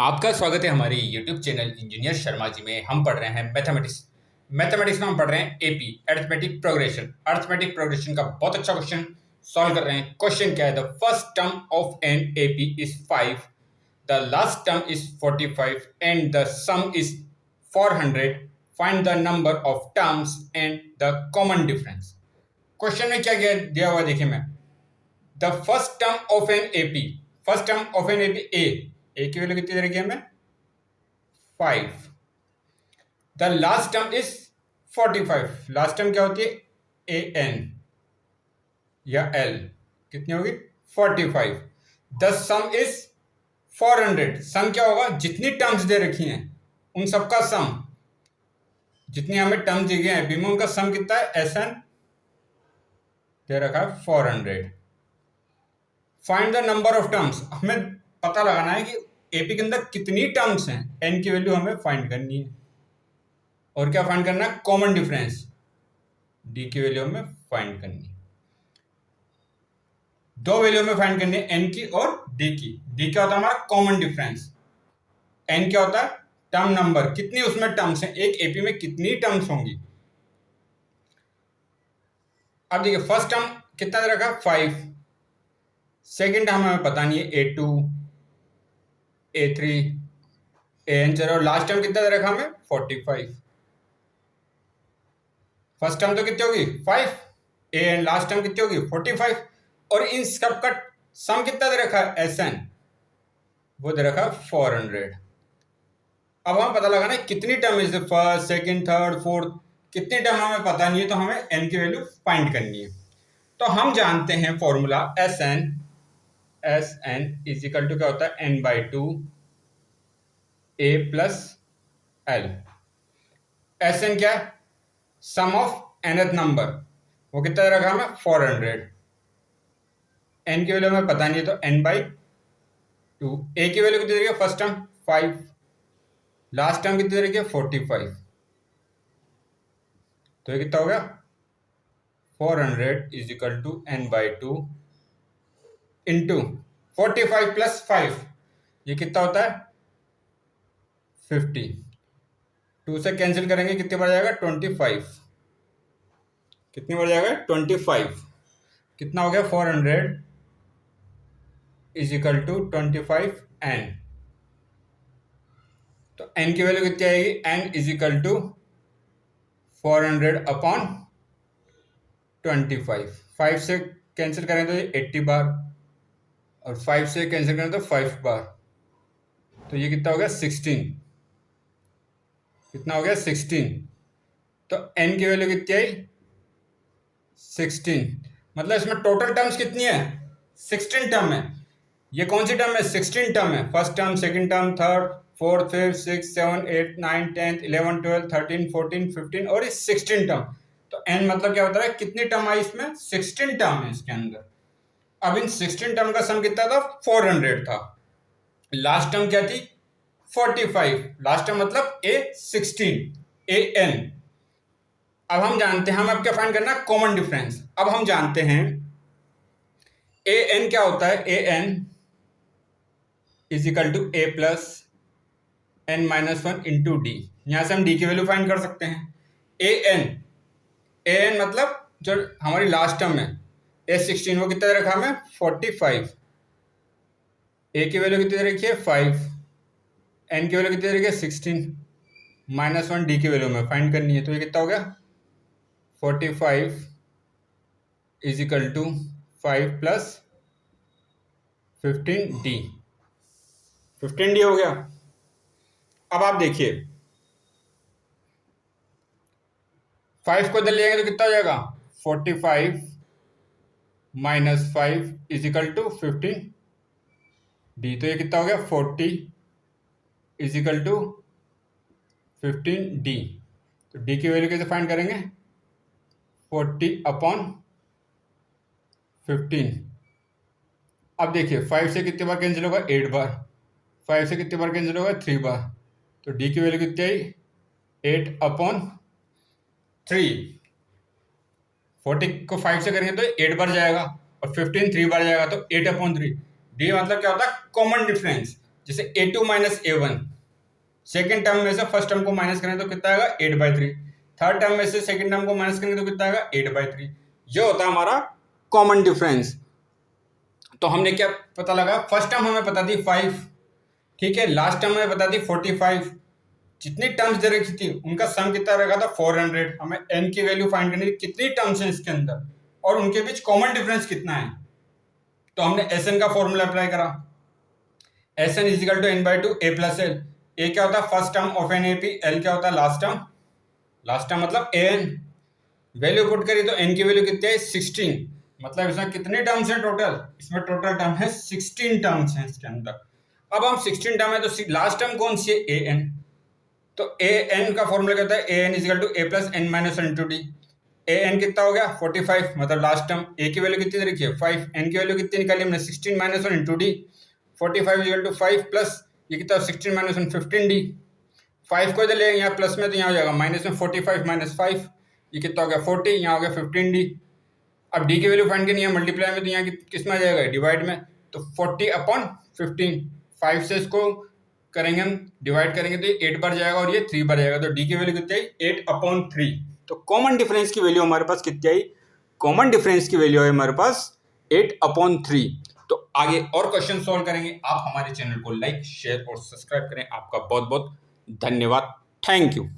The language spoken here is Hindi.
आपका स्वागत है हमारे YouTube channel engineer Sharma ji में। हम पढ़ रहे हैं मैथमेटिक्स। मैथमेटिक्स में हम पढ़ रहे हैं AP, arithmetic progression. Arithmetic progression का बहुत अच्छा क्वेश्चन सॉल्व कर रहे हैं। क्वेश्चन क्या है? The first term of an AP is 5, the last term is 45 and the sum is 400। Find the number of terms and the common difference. Question में क्या दिया हुआ देखिए मैं, the first term of an AP, first term of an AP A की वैल्यू कितनी दे रखी है हमें? 5। The last term is 45। Last term क्या होती है? ए एन या एल, कितनी होगी? 45। The sum is 400। सम क्या होगा? जितनी टर्म्स दे रखी हैं उन सबका सम, जितनी हमें टर्म्स दी गई हैं एपी में उनका सम कितना है? एस एन दे रखा है 400। Find the number of terms, हमें पता लगाना है कि एपी के अंदर कितनी टर्म्स हैं। एन की वैल्यू हमें फाइंड करनी है। और क्या फाइंड करना है? कॉमन डिफरेंस, डी की वैल्यू हमें फाइंड करनी है। दो वैल्यू हमें फाइंड करनी है, एन की और डी की। डी क्या होता है? हमारा कॉमन डिफरेंस। एन क्या होता है? टर्म नंबर, कितनी उसमें टर्म्स हैं, एक एपी में कितनी टर्म्स होंगी। अब देखिए फर्स्ट टर्म कितना दे रखा? 5। सेकेंड टर्म हमें पता नहीं है, A2 A3 AN चलो। लास्ट टर्म कितना दे रखा हमें? 45। फर्स्ट टर्म तो कितनी होगी? 5। AN लास्ट टर्म कितनी होगी? 45। और इन सब का सम कितना दे रखा है? SN वो दे रखा है 400। अब हमें पता लगाना है कितनी term is first second third fourth, कितनी टर्म हमें पता नहीं है, तो हमें n की वैल्यू फाइंड करनी है। तो हम जानते हैं formula SN is equal to क्या होता है? n/2 a plus l। SN क्या है? सम ऑफ nth नंबर, वो कितना दे रखा हमें? 400। n की वैल्यू हमें पता नहीं है तो n/2। a की वैल्यू कितनी दे रखी है? फर्स्ट टर्म 5, लास्ट टर्म कितनी दे रखी है? 45। तो ये कितना हो गया? 400 is equal to n/2 into 45 plus 5, ये कितना होता है? 50। 2 से कैंसिल करेंगे कितने बढ़ जाएगा? 25। कितनी बढ़ जाएगा? 25। कितना हो गया? 400 इज इक्वल टू 25n। तो n की वैल्यू कितनी आएगी? n is equal to 400 upon 25। 5 से कैंसिल करें तो ये 80 बार, और 5 से कैंसिल करें तो 5 बार, तो ये कितना हो गया? 16। कितना हो गया? 16। तो n की वैल्यू कितनी आई? 16। मतलब इसमें टोटल टर्म्स कितनी है? 16 टर्म है। ये कौन सी टर्म है? 16 टर्म है। First term, second term, third, fourth, fifth, 6, 7, 8, 9, 10, 11, 12, 13, 14, 15 और इस 16 टर्म। तो n मतलब क्या होता है? कितनी टर्म आई इसमें? 16 टर्म है इसके अंदर। अब इन 16 टर्म का सम कितना था? 400 था। लास्ट टर्म क्या थी? 45। लास्ट टर्म मतलब A16 AN। अब हम जानते हैं, हम अब क्या फाइंड करना है? Common difference. अब हम जानते हैं AN क्या होता है? AN is equal to A plus n-1 into d. यहां से हम डी की वैल्यू फाइंड कर सकते हैं। AN मतलब जो हमारी लास्ट टर्म है A16, वो कितना दे रखा हमें? 45। A की वैल्यू कितनी दे रखी है? 5। n की वैल्यू कितनी दे रखी है? 16 -1 डी की वैल्यू में फाइंड करनी है। तो ये कितना हो गया? 45 is equal to 5 plus 15d। 15d हो गया। अब आप देखिए 5 को इधर ले जाएंगे तो कितना हो जाएगा? 45 minus 5 is equal to 15d। तो ये कितना हो गया? 40 इज इक्वल टू 15d। तो d की वैल्यू कैसे फाइंड करेंगे? 40 अपॉन 15। अब देखिए 5 से कितने बार कैंसिल होगा? 8 बार। 5 से कितने बार कैंसिल होगा? 3 बार। तो d की वैल्यू कितनी आई? 8 अपॉन 3। 40 को 5 से करेंगे तो 8 बार जाएगा, और 15 3 बार जाएगा, तो 8 अपॉन 3। डी मतलब क्या होता है? Common difference. जैसे a2 minus a1, second term में से फर्स्ट टर्म को माइनस करें तो कितना आएगा 8/3, थर्ड टर्म में से सेकेंड टर्म को माइनस करेंगे तो कितना आएगा 8/3। ये होता है हमारा कॉमन डिफरेंस। तो हमने क्या पता लगा, फर्स्ट टर्म हमें पता थी 5, ठीक है, लास्ट टर्म हमें पता थी 45, जितनी टर्म्स दे रखी थी उनका सम कितना रहेगा था 400। हमें n की वैल्यू फाइंड करनी थी, कितनी टर्म्स हैं इसके अंदर और उनके बीच कॉमन डिफरेंस कितना है। तो हमने Sn का फॉर्मूला अप्लाई करा, Sn is equal to n/2 a plus l। A क्या होता है first term of an AP, l क्या होता है लास्ट टर्म, लास्ट टर्म मतलब an। वैल्यू पुट करी तो n की वैल्यू कितनी है 16, मतलब इसमें कितने टर्म्स हैं टोटल, इसमें टोटल टर्म है 16 टर्म्स हैं इसके अंदर। अब हम 16 टर्म है तो लास्ट टर्म कौन सी है an, तो an का फॉर्मूला क्या होता है an is equal to a plus n minus one into d. an कितना हो गया 45, मतलब लास्ट टर्म, a की वैल्यू कितनी रखी है 5, n की वैल्यू कितनी निकाली हमने 16 minus one into d. 45 equal to 5 plus ये कितना 16 माइनस वन 15 डी। 5 को इधर ले यहाँ प्लस में तो यहाँ हो जाएगा माइनस में 45 माइनस 5, ये कितना हो गया 40, यहाँ हो गया 15 डी। अब डी की वैल्यू फाइंड करनी है मल्टीप्लाई में, तो यहाँ किस में आ जाएगा डिवाइड में, तो 40/15, 5 से इसको करेंगे हम डिवाइड करेंगे तो ये 8 बार जाएगा और ये 3 बार जाएगा, तो डी की वैल्यू कितनी आई 8/3। तो कॉमन डिफरेंस की वैल्यू हमारे पास कितनी आई, कॉमन डिफरेंस की वैल्यू है हमारे पास 8/3। तो आगे और क्वेश्चन सॉल्व करेंगे। आप हमारे चैनल को लाइक शेयर और सब्सक्राइब करें। आपका बहुत बहुत धन्यवाद, थैंक यू।